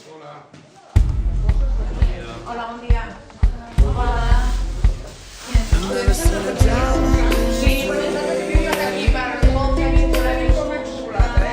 Hola, bon dia. Hola. Sí, però nosaltres vivim aquí per molt que ningú la veu com a xocolata,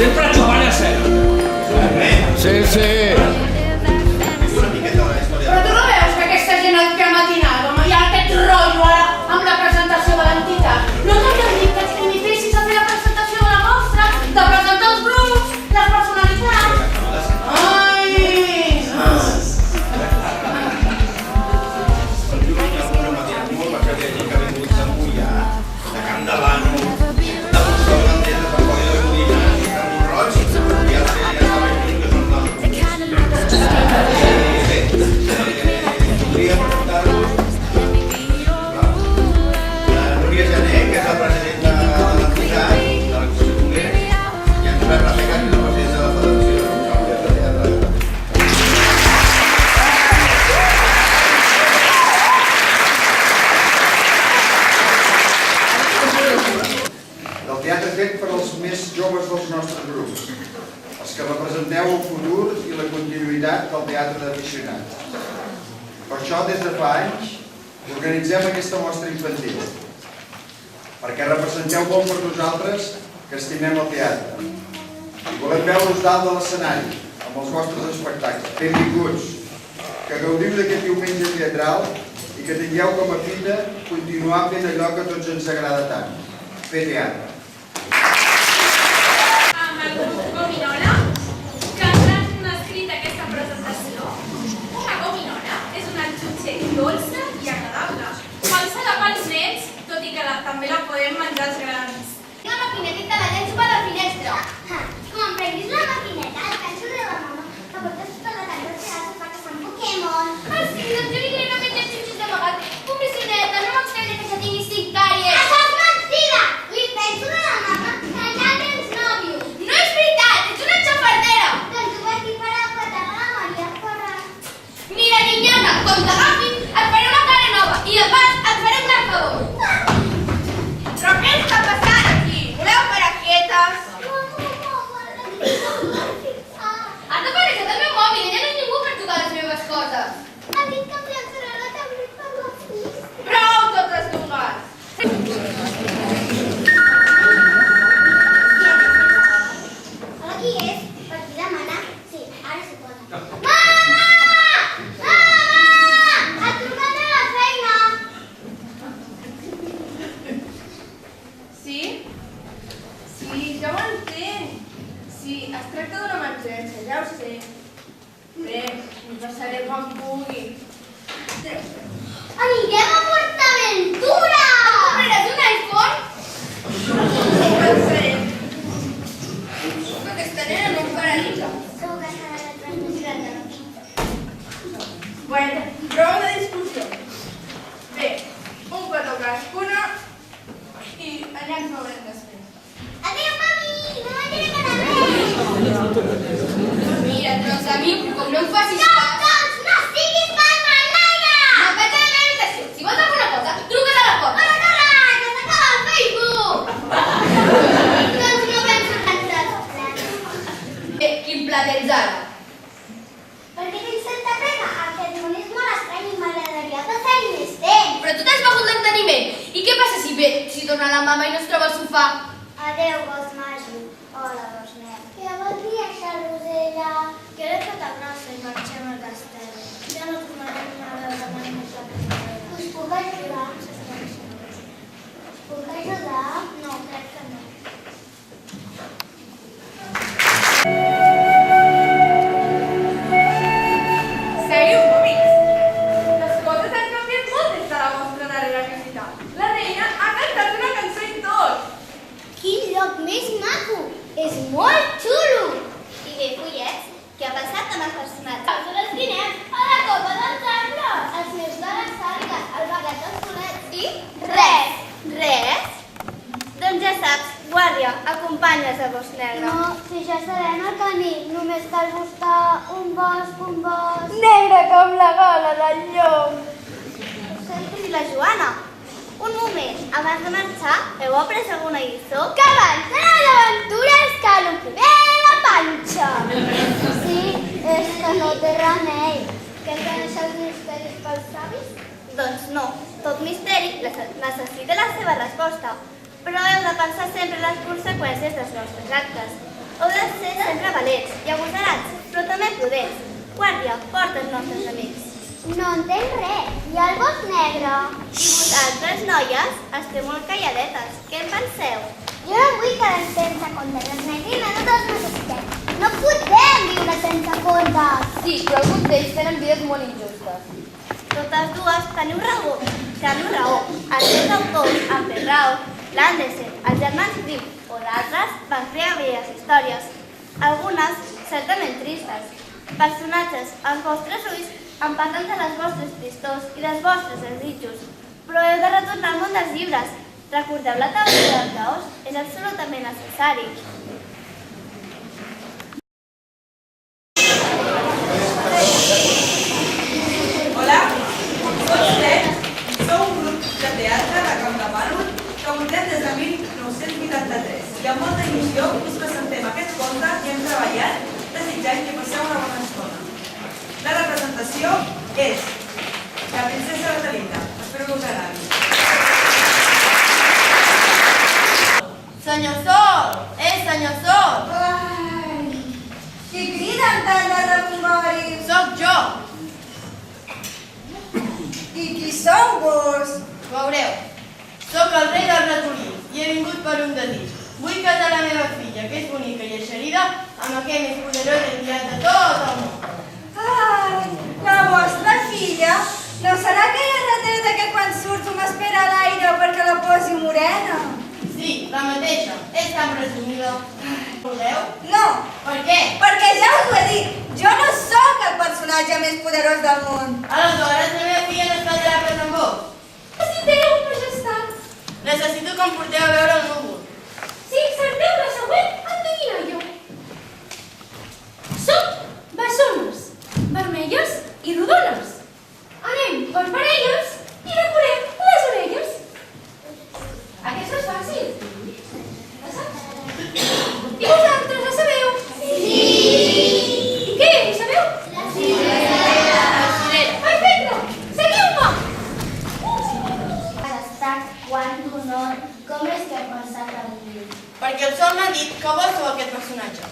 Sempre xupant a cera. Sí, sí. Però tu no veus que aquesta gent al que ha matinat, home, hi ha aquest rotllo ara amb la presentació de l'entitat? No t'havia dit que ens limitessis a fer la presentació de la mostra, de presentar els grups, les personalitats? Ai! De Camp de Bano, de Buscar Banderes, de Poli de Codina, de Montroig, i els que ja saben que són nosaltres. Voldria presentar-vos la Núria Jané, que és la presidenta de l'entitat, de l'Exposició Congrés, i en Josep Rafeca, que és el president de la Federació de Teatre. Del teatre fet per als més joves dels nostres grups, els que representeu el futur i la continuïtat del teatre d'aficionats. Per això, des de fa anys, organitzem aquesta mostra infantil, perquè representeu molt per nosaltres que estimem el teatre. I volem veure-us dalt de l'escenari, amb els vostres espectacles. Benvinguts, que gaudiu d'aquest diumenge teatral i que tingueu com a fita continuar fent allò que a tots ens agrada tant, fer teatre. Amb el grup Gominola, que ens han escrit aquesta presentació. Una gominola és un atxutxet dolça i agradable. Pensada pels nens, tot i que també la podem menjar els grans. La maquineta i te la llenço per la finestra. Com em prenguis la maquineta, el penso de la mama, que portes tota la tarda al teatre per caçar un Pokémon. Ah, sí, doncs jo vindré a menjar xutxes d'amagat. Publicitat, no m'estranya que ja tinguis 5 càries. Això és mentida! Li penso de la mama que ja tens nòvio. No és veritat, ets una xafardera. Doncs ho vaig dir per a que t'agrada la Maria Ferrer. Mira, niñata, com t'agafi, et faré una cara nova i de pas et faré un gran favor. Però què està passant aquí? Voleu parar quietes? Has apareixet el meu mòbil, ja no és ningú per tocar les meves coses. Ha dit que em llançarà la tablet per la finestra. Prou totes dues! Hola, qui és? Per qui demana? Sí, ara s'hi posa. Mama! Mama! vulgui. Anirem a PortAventura! Comprares un iPhone? Pensaré. Aquesta nena no em farà dir cap. Segur que serà la transmissió de la Bueno, prou de discussió. Bé, un petó cadascuna i allà ens veurem després. Adéu, mami! No m'entraré a res! Mira, tros amic, com no em facis No, cas... doncs, no siguis mal malaire! No vaig a la habitació. Si vols alguna cosa, truques a la porta. Corre, corre, que s'acaba el Facebook! Doncs no penso tantes. Bé, quin pla tens ara? Perquè tinc certa pressa. Aquest món és molt estrany i m'agradaria passar-hi més temps. Però tu t'has begut l'enteniment. I què passa si torna la mama i no es troba al sofà? Adéu, gos màgic. Hola, gos net. Què vol dir això, Rosella? Que era tota grossa i marxem al castell. Ja no tornarem a veure mai més la castella. Us puc ajudar? Us puc ajudar? No, crec que no. Seguiu, amics. Les coses han canviat molt des de la vostra darrera visita. La reina ha cantat una cançó i tot. Quin lloc més maco! És molt xulo! I bé, follets, què ha passat amb els personatges? Els diners a la copa dels arbres! Els meus de les sàrigues, el bagat dels bolets i... Res! Res? Doncs ja saps, guàrdia, acompanyes a Bos Negre. No, si ja sabem el camí, només cal buscar un bosc... Negre com la gola del llom! Ho sento, i la Joana? Un moment, abans de marxar, heu après alguna lliçó? Que abans d'anar a l'aventura ens cal un primer la panxa! Sí, és que no té remei. Què ens han deixat els misteris pels savis? Doncs no, tot misteri necessita la seva resposta. Però heu de pensar sempre en les conseqüències dels vostres actes. Heu de ser sempre valents i agosarats, però també prudents. Guàrdia, porta els nostres amics. No entenc res. Hi ha el Bos Negre. I vosaltres, noies, esteu molt calladetes. Què en penseu? Jo no vull quedar sense comptes. Els negrines no tots necessitem. No podem viure sense comptes. Sí, però alguns d'ells tenen vides molt injustes. Totes dues teniu raó. Els seus autors, en Perrau, l'Andersen, els germans Grimm o d'altres van crear belles històries. Algunes certament tristes. Personatges, als vostres ulls, en parlen de les vostres tristors i dels vostres desitjos. Però heu de retornar al món dels llibres. Recordeu la teoria del caos? És absolutament necessari. Hola, sou un grup de teatre de Campdevànol que muntem des de 1983 i amb molta il·lusió us presentem aquest conte i hem treballat desitjant que passeu una bona estona. La representació és La princesa Catalina. Espero que us agradi. Senyor Sol! Senyor Sol! Ai, qui criden tant de refumbari? Soc jo! I qui sou vos? Veureu, sóc el rei dels ratolins i he vingut per un desig. Vull casar la meva filla, que és bonica i eixerida, amb aquell més poderós i enviat de tot el món. Ai, la vostra filla? No serà aquella rateta que quan surto m'espera a l'aire perquè la posi morena? Sí, la mateixa. És tan presumida. Voleu? No, Per què? perquè ja us ho he dit, jo no sóc el personatge més poderós del món. Aleshores, la meva filla no es quedarà presa amb vos. Necessiteu, majestat. Necessito que em porteu a veure el núvol. Si encerteu la següent, endevina jo. Són bessones, vermelles i rodones. Anem per parelles i decorem les orelles. Aquesta és fàcil. La saps? I vosaltres la sabeu? Sí! I què? Ho sabeu? La Cirera. Perfecte! Seguiu-me! Majestat, quant d'honor. Com és que heu pensat en mi? Perquè el sol m'ha dit que vos sou aquest personatge.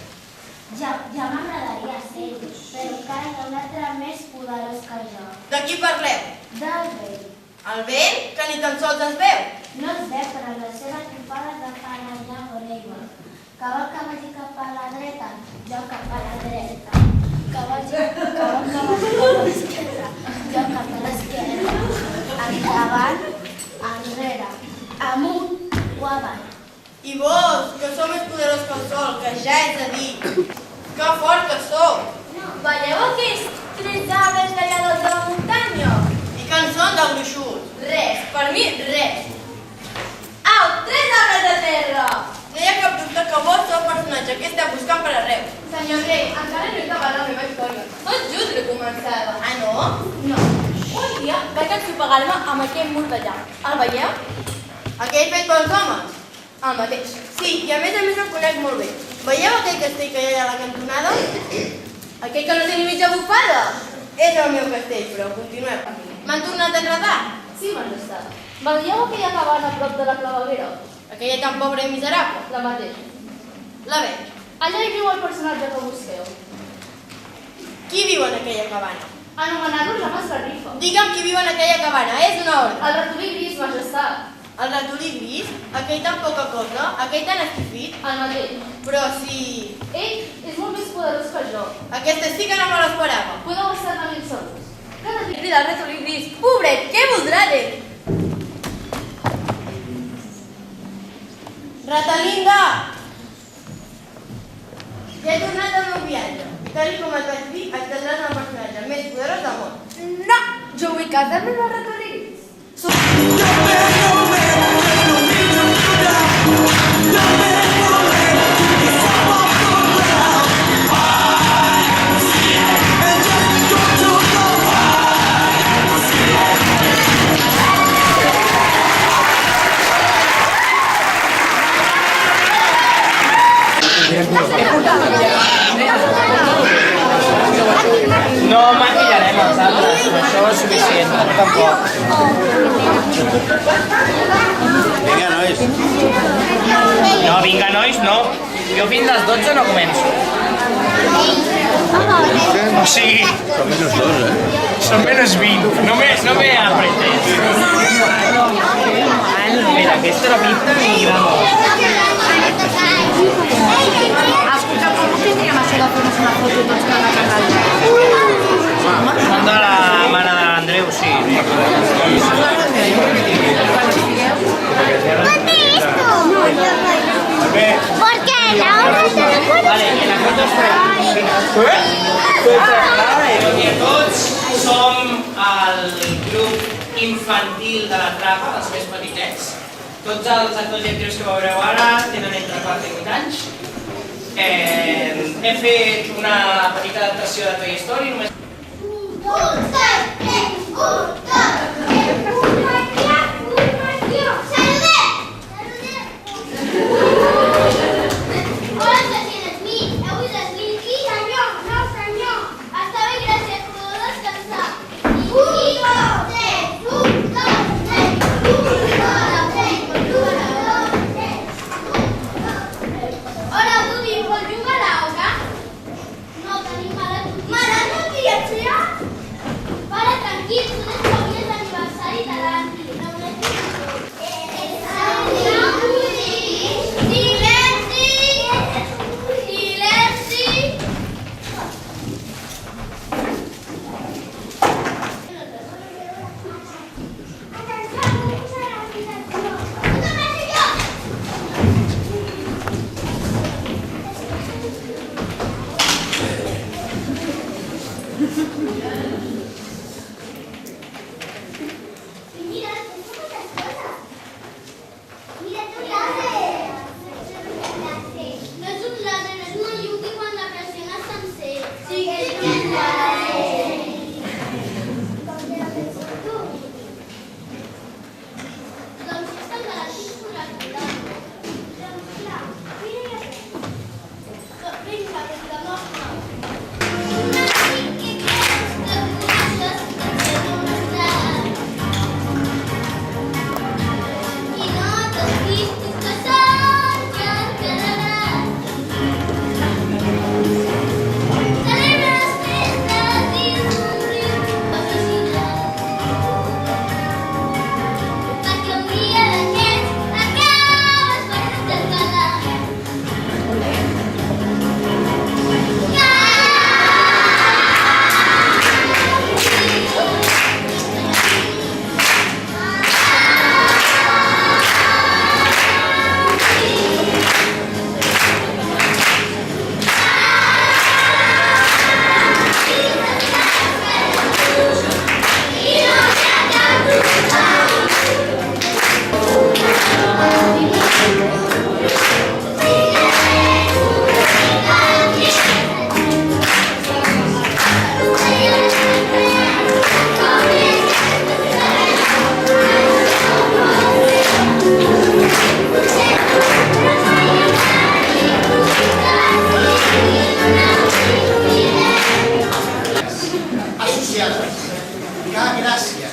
Ja m'agradaria ser-ho, però encara hi ha un altre més poderós que jo. De qui parleu? Del vell. El vent, que ni tan sols es veu. No es veu, però les seves trofades de fan allà voreva. Que vagi cap a la dreta, jo cap a la dreta. Que vagi cap a l'esquerra, el que ja he de dir. Que fort que sóc. Veieu aquests 3 arbres d'allà dalt de la muntanya? I que en són de gruixuts. Res, per mi res. Au, 3 arbres de terra! No hi ha cap dubte que vos sou el personatge que esteu buscant per arreu. Senyor rei, encara no he acabat la meva història. Tot just l'he començada. Ah, no? No. Un dia vaig ensopegar-me amb aquell mur d'allà. El veieu? Aquell fet pels homes? El mateix. Sí, i a més el conec molt bé. Veieu aquell castell que hi ha allà a la cantonada? Aquell que no té ni mitja bufada? És el meu castell, però continuem. M'han tornat a enredar? Sí, majestat. Veieu aquella cabana a prop de la claveguera? Aquella tan pobra i miserable? La mateixa. La veig. Allà hi viu el personatge que busqueu. Qui viu en aquella cabana? Anomenar-lo la Masgarrifa. Digue'm qui viu en aquella cabana, és una ordre. El ratolí gris, majestat. El ratolí gris? Aquell tan poca cosa? Aquell tan esquifit? El mateix. Però si... Ell és molt més poderós que jo. Aquesta sí que no me l'esperava. Podeu estar-ne ben segurs. Cada dia Crida el ratolí gris. Pobret, què voldrà d'ell? Ratalinga! Ja he tornat al meu viatge. Tal com et vaig dir, et tindràs el personatge més poderós del món. No! Jo vull casar-me amb el ratolí gris. No maquillarem els altres, això és suficient, tampoc. Vinga, nois. No, vinga, nois, no. Jo fins a les 12 no començo. O sigui, Són menys 2, són menys 20. No me apretes. Mira, aquesta era pinta i vamos. Escolta, com tindríem això de fer-nos una foto tots que la carrera? Són de la mare de l'Andreu, sí. ¿Por qué? La obra de Vale, i la foto es Perquè tots som el grup infantil de la trapa, els més petitets. Tots els actors i actrius que veureu ara tenen entre 4 i 8 anys. Hem fet una petita adaptació de Toy Story, només... Hola, senyor Smith. Heu vist l'Smith? Sí, senyor. No, senyor. Està bé, gràcies. Podeu descansar. Hola, Woody. Vols jugar a l'auca? No, tenim marató. Marató, tia? Para, tranquil.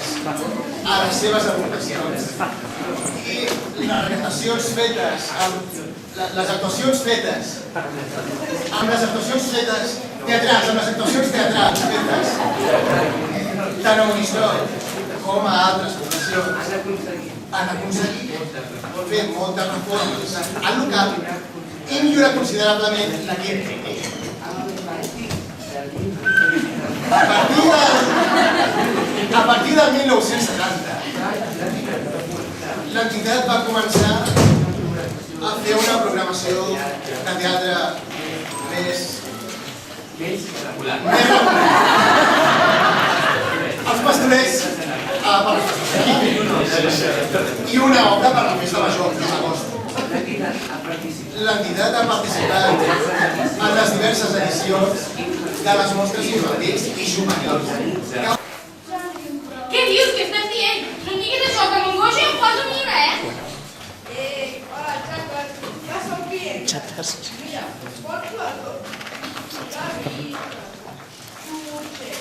crítiques a les seves aportacions. I les actuacions fetes amb les actuacions fetes teatrals, amb les actuacions teatrals fetes tant a Monistrol com a altres poblacions han aconseguit fer moltes reformes al local i millorar considerablement l'equip tècnic. A partir del 1970, l'entitat va començar a fer una programació de teatre més regular. Els pastorets i una obra per la festa major, que és agost. L'entitat ha participat en les diverses edicions de les mostres infantils i juvenils. Què dius? Què estàs dient? No em diguis això, que m'angoixa i em poso a mi res. Hola, xates. Ja som clients. Xates. Mira, pots les dos. La vida, xutxes,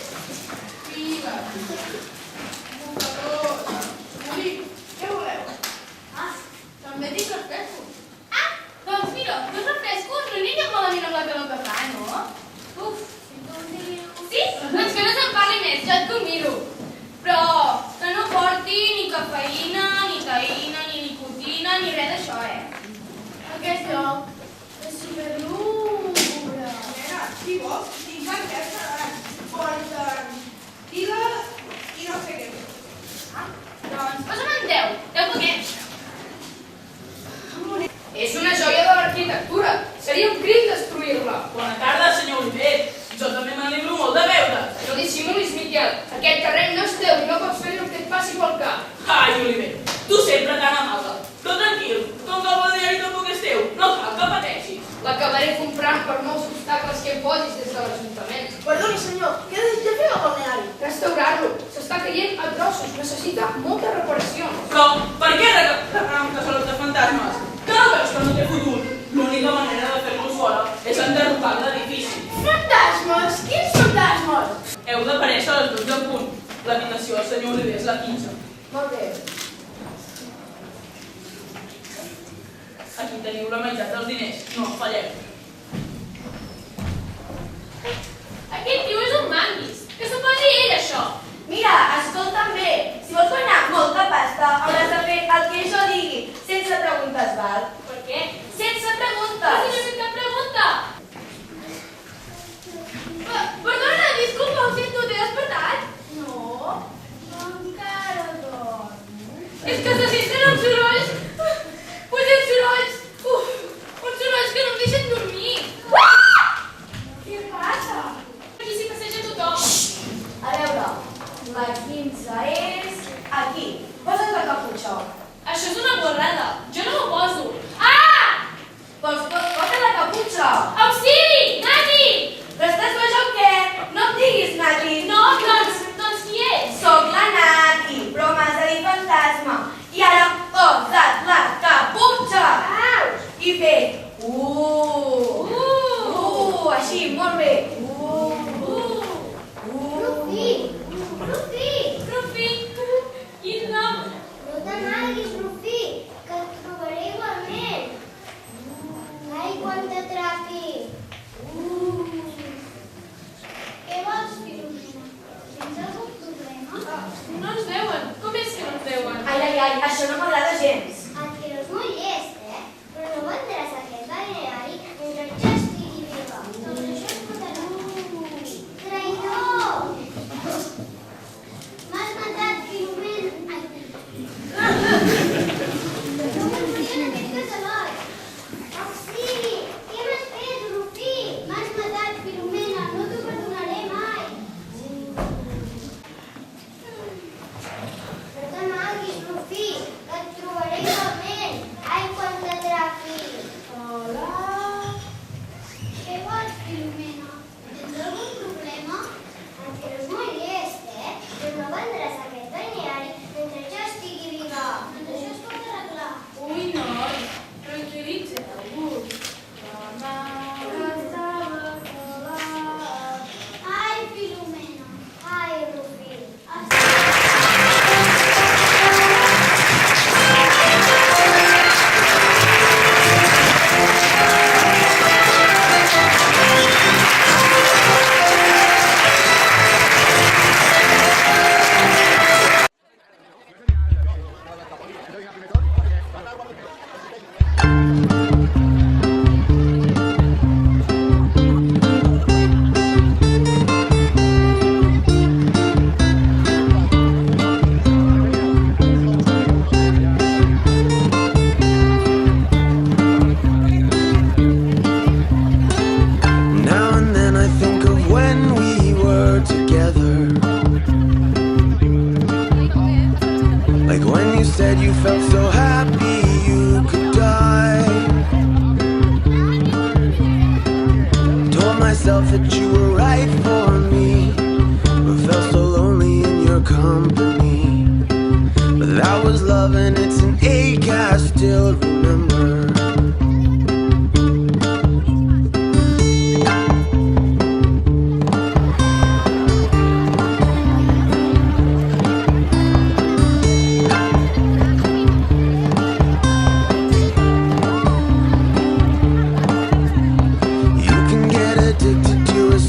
piles, mocadors, bolic. Què voleu? També dic refrescos. Doncs mira, dos refrescos no anirien malament amb la calor que fa, no? Uf, sí? Doncs que no se'n parli més, jo et convido. Però que no porti ni cafeïna, ni taïna, ni nicotina, ni res d'això, Aquest lloc és superlúgubre. Nena, si vols, tinc aquest seran. Porten pila i no sé què. Doncs posa'm en 10 paquets. És una joia de l'arquitectura. Seria un crim destruir-la. Bona tarda, senyor Oliver. Jo també m'alegro molt de veure's. No dissimulis, Miquel. Aquest terreny no és teu i no pots fer el que et passi pel cap. Ai, Oliver, tu sempre tan amable. Però tranquil, com que el balneari tampoc és teu, no cal que pateixis. L'acabaré comprant per molts obstacles que em posis des de l'Ajuntament. Perdoni, senyor, què desitja fer el balneari? Restaurar-lo. S'està caient a trossos. Necessita molta reparació. Però, per què regalam que són de fantasmes? Que no veus que no té futur? L'única manera de fer-los fora és enderrocar l'edifici. Fantasmes? Quins fantasmes? Heu d'aparèixer a les 12 en punt. L'habitació del senyor Oliver és la 15. Molt bé. Aquí teniu la meitat dels diners, no en falleu. Aquest tio és un manguis. Que s'ho posi ell, això. Mira, escolta'm bé. Si vols guanyar molta pasta, hauràs de fer el que jo digui, sense preguntes, val? Per què? Sense No preguntes. s'ha fet cap pregunta. Perdona, disculpa, ho sento, t'he despertat? No, encara dormo. És que se senten uns sorolls. Pues uns sorolls. Uns sorolls que no em deixen dormir. Què passa? Aquí s'hi passeja tothom. A veure, la 15 és aquí. Posa't la caputxa. Això és una borrada. Jo no m'ho poso. Ah! Doncs posa't la caputxa. Auxili! Nati! Però estàs boja o què? No em diguis, Nati. No, doncs qui és? Soc la Nati, però m'has de dir fantasma. I ara posa't la caputxa. I fer així, molt bé. Rufi! Rufi! Rufi! Quin nom? No t'amaguis, Rufi, que et trobaré igualment. Ai, quan t'atrapi. Què vols, Filomena? Tens algun problema? No ens veuen. Com és que no ens veuen? Ai, això no m'agrada gens. Et creus molt llest, Però no vendràs aquest balneari mentre jo estigui viva. Doncs això es matarà. Traïdor! M'has matat, Filomena. No vull morir en aquest casalot. Auxili! Què m'has fet, Rufí? M'has matat, Filomena. No t'ho perdonaré mai. No t'amaguis, Rufí, que et trobaré igualment. Like when you said you felt so happy you could die. Told myself that you were right for me, but felt so lonely in your company. But that was love and it's an ache I still remember.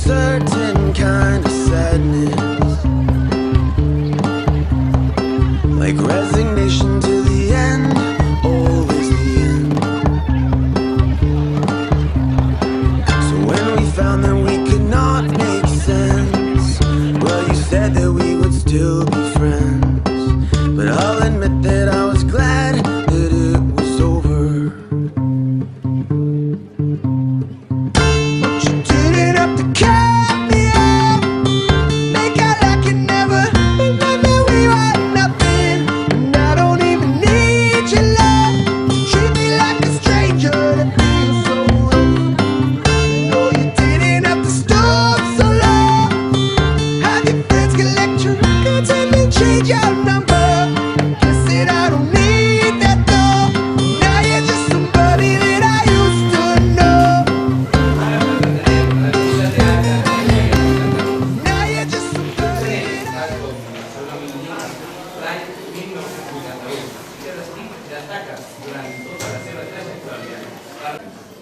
Certain kind of sadness, like resignation to the end, always the end. So when we found that we could not make sense, well, you said that we would still be friends. But I'll admit that I was glad that it was over. But you didn't have to care.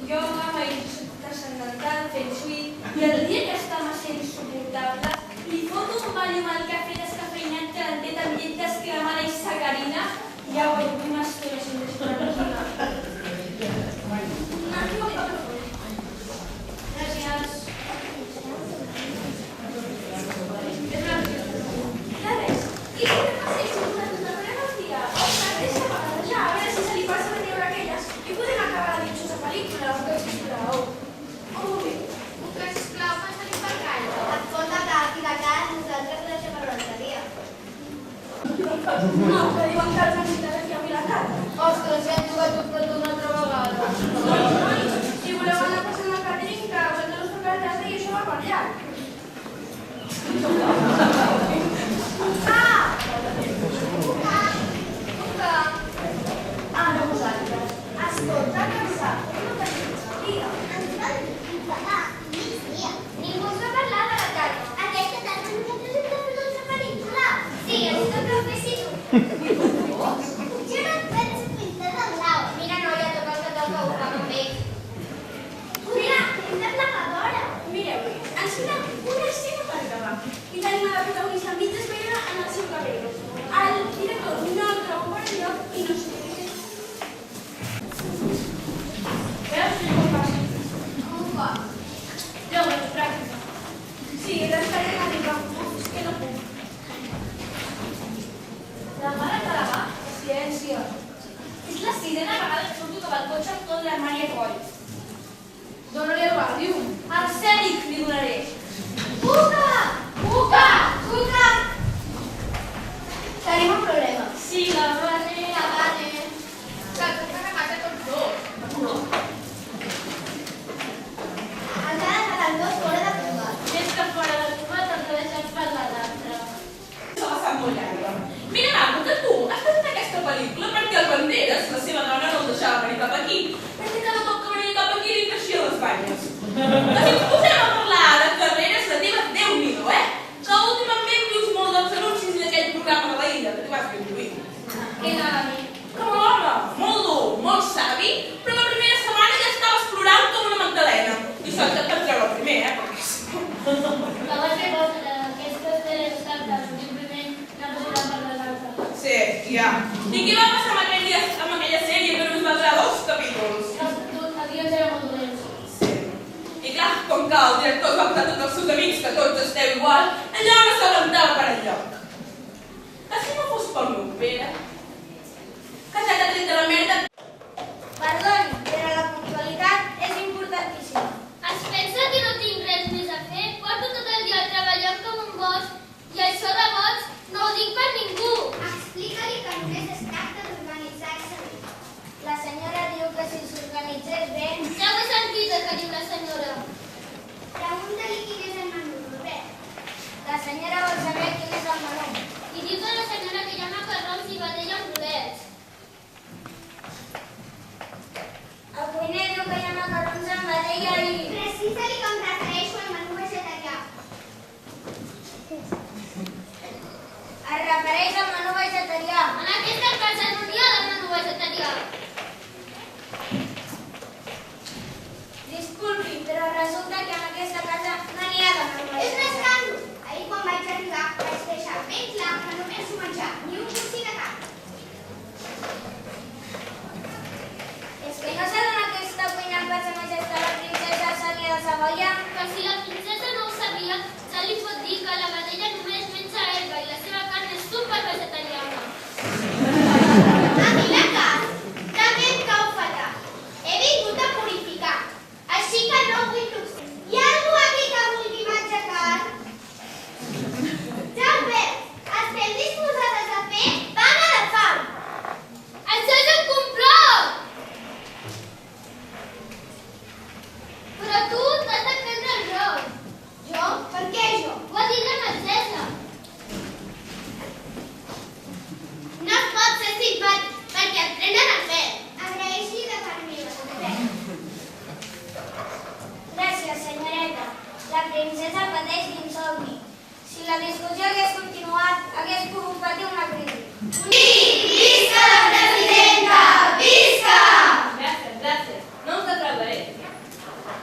Jo amb el transcendental fent suït i el dia que està massa insuportable li foto un ballum al cafè descafeinat calentet amb llet descremada i sacarina i ja ho he fet una estona sense descremada. Gràcies. Ja ves, i si te passeixo una tutorial al dia? Deixa barrejar, a veure si se li passa de treure aquelles i podem acabar la ditxosa pel·lícula, la puc sisplau. Oh, bé. Puc, sisplau, passa-li per canya. Et pot de cap i de cas, nosaltres ho deixem per l'altre dia. No, que diuen que els amics aquí a Vilacat. Ostres, ja hem jugat un plató una altra vegada. Si voleu anar passant el catering, que vosaltres us tocarà a casa i això va per llarg. Ara vosaltres, escolta, cansat, no tenim dia. Ens van instal·lar migdia. Ningú ens va parlar de la tarda. Aquesta tarda nosaltres hem de fer una pel·lícula. Sí, ens toca fer si tu. Jo no et penso pintar del blau. Mira, noia, toca el que toca, ho fa amb ell. Mira, hem de plegadora. Mireu, ens queda una escena per acabar. I tenim a la protagonista mig desveïda en el seu carrer. El director no el troba per enlloc i no sé què. Veus si ho passa? Com ho fa? Jo ho veig pràctica. Sí, l'estaré a arribar. És que no puc. La mare que la va? Ciència. És la sisena vegada que surto cap al cotxe amb tot l'armari a coll. Dóna-li el ràdio. Arsènic li donaré. Cuca! Cuca! Cuca! Tenim un problema. Sí, la Vane. La Vane. Saps que s'ha casa tots dos. No. Encara queden dos fora de combat. Més que fora del combat ens ha deixat per l'altre. Això va ser molt llarga. Mira, Marco, que tu has fet aquesta pel·lícula perquè el Banderes, la seva dona, no el deixava venir cap aquí. Perquè cada cop que venia cap aquí li creixien les banyes. Si ens posem a parlar de carreres de teves, Déu-n'hi-do, que últimament vius molt dels anuncis d'aquell programa de la Illa, que tu vas conduir. Què anava a mi? Com un home, molt dur, molt savi, però la primera setmana ja estaves plorant com una magdalena. I sort que et van treure el primer, perquè... La vaig fer aquestes tardes, simplement no podrà parlar d'altre. Sí, ja. I què va passar amb aquella sèrie que només va durar 2 capítols? Els guions eren molt dolents. Sí. I clar, com que el director es va posar tots els seus amics, que tots esteu igual, allò no s'aguantava per enlloc. Que si no fos pel meu Pere, que ja t'ha tret de la merda... Perdoni, però la puntualitat és importantíssima. Es pensa que no tinc res més a fer? Porto tot el dia treballant com un boig i això de boig no ho dic per ningú. Explica-li que requereix el menú vegetarià. En aquesta casa no n'hi ha de menú vegetarià. Disculpi, però resulta que en aquesta casa no n'hi ha de menú vegetarià. És un escàndol. Ahir quan vaig arribar vaig deixar ben clar que no penso menjar ni un bocí de carn. És que no s'adona que està cuinant per sa majestat la princesa Sònia de Savoia? Que si la princesa no ho sabia, se li pot dir que la vedella només menja herba i la seva carn és supervegetariana. A mi la carn també em cau fatal. He vingut a purificar, així que no vull luxe. Hi ha algú aquí que vulgui menjar carn? Ja ho veus, estem disposades a fer vaga de fam. Això és un complot! Però tu t'has de prendre el rol. Jo? Per què jo? Ho ha dit la metgessa. No es pot ser simpàtic, perquè et prenen el pèl. Agraeixi de part meva, Gràcies, senyoreta. La princesa pateix d'insomni. Si la discussió hagués continuat, hagués pogut patir una crisi. Visca la presidenta! Visca! Gràcies. No us atrauré.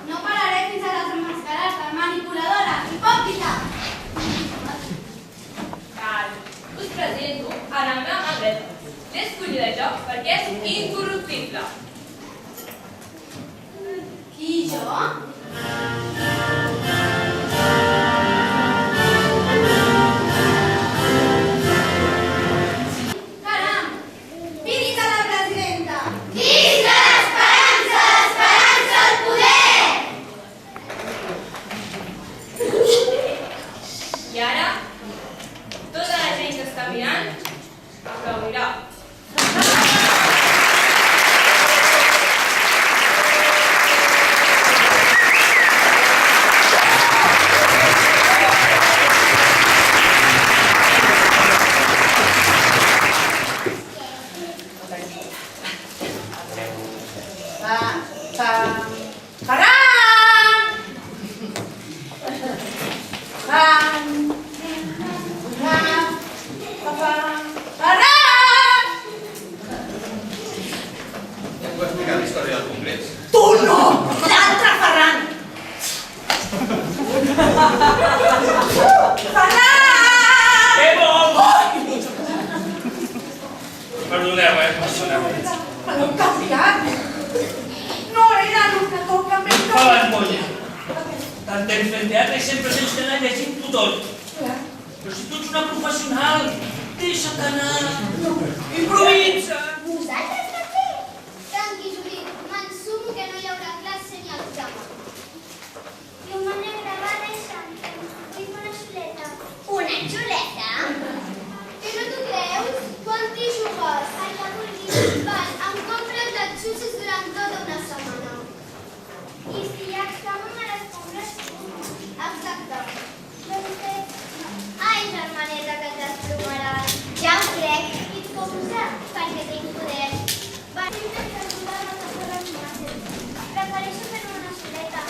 No pararé fins a desemmascarar-te, manipuladora, hipòcrita! Us presento a la meva mà dreta. L'he escollida jo perquè és incorruptible. Qui, jo? Caram! Visca la presidenta! Visca l'esperança! L'esperança al poder! I ara, tota la gent que està mirant aplaudirà. Puc explicar la història del Congrés? Tu no! L'altre Ferran! Ferran! Que bo! Perdoneu, perdoneu. Però un canviat! No era el que toca més Fa l'ampolla. Tant temps fent teatre i sempre tens d'anar llegint-ho tot. Però si tu ets una professional, deixa't anar. Improvisa! Vosaltres també? Tranqui, Judit, m'ensumo que no hi haurà classe ni al programa. I una negra va deixant, tinc una xuleta. Una xuleta? Que no t'ho creus? Quan t'hi jugues? Ai, la vulguis. Val, em compres les xuxes durant tota una setmana. I si hi ha examen me les compres tu. Exacte. Doncs ai, germaneta, que t'esplumaràs. Ja ho crec. I et compra, perquè tinc poder. Va, sempre preguntar la casa de les masses. Prefereixo fer una xuleta.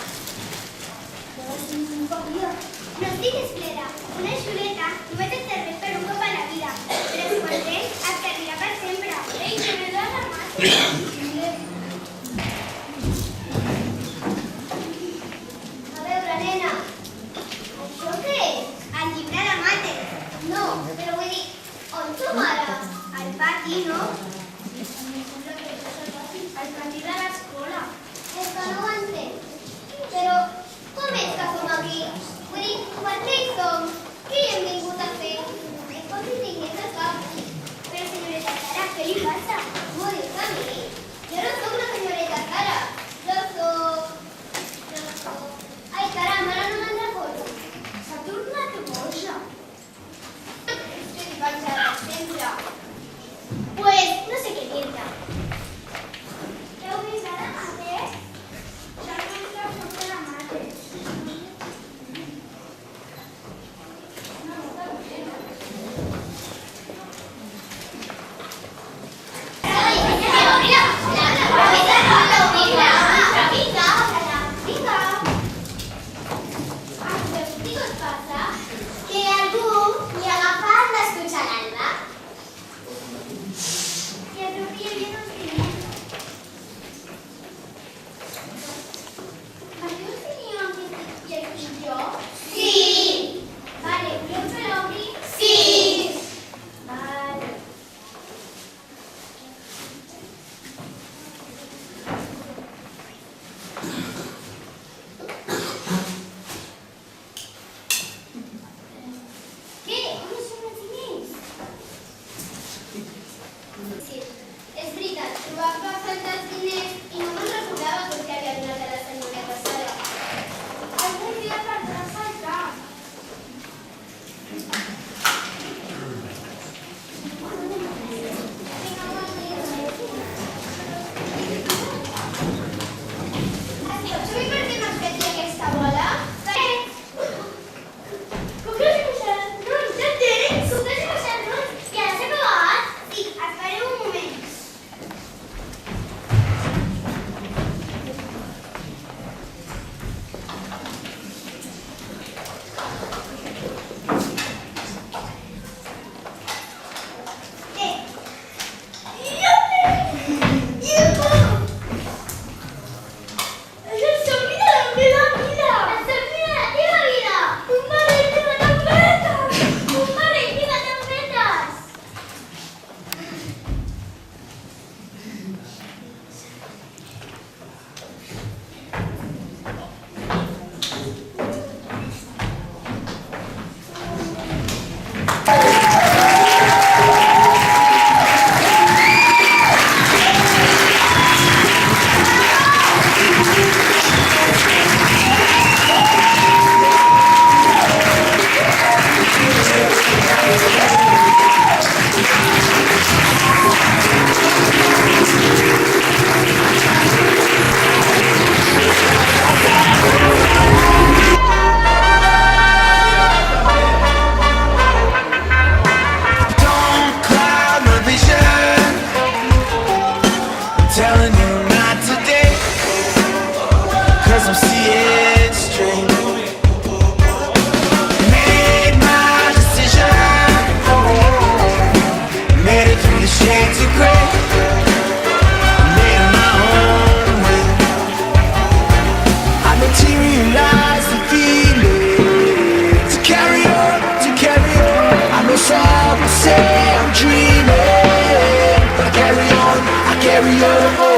No estigues clara. Una xuleta només et serveix per un cop a la vida. Però si quan tens, et servirà per sempre. Ei, que me dones la massa. A veure, nena. Això què és? El llibre de mates. No, però vull dir, on som ara? Al pati, no? Al pati de l'escola. És que no ho entenc. Però com és que som aquí? Vull dir, per què hi som? Què hi hem vingut a fer? És com si tingués el cap. Però senyoreta Sara, què li passa? M'ho dius a mi? Jo no soc la senyoreta Sara. Jo soc... Ai, caram, ara no me'n recordo. S'ha tornat boja. És que li vaig a sempre. Pues, no sé què dir-te. Heu vist ara mates? Ja no ens la porta la mates. va faltar els diners i no me'n recordava que els havia donat a la senyora passada. Algun dia perdrà faltar. Saps per què m'has fet aquesta bola? Com que has dibuixat rons? Ja tens! Com que has dibuixat rons? I ara s'ha acabat? Sí, espereu un moment. És el somni de la meva vida! El somni de la teva vida! Un barret de tempestes! Un barret de tempestes! Don't cloud my vision. I'm telling you not today, 'cause I'm seeing straight. Made my decision. Made it through the shades of gray. Made it my own way. I materialized the feeling to carry on, to carry on. I know some will say I'm dreaming, but I carry on, I carry on.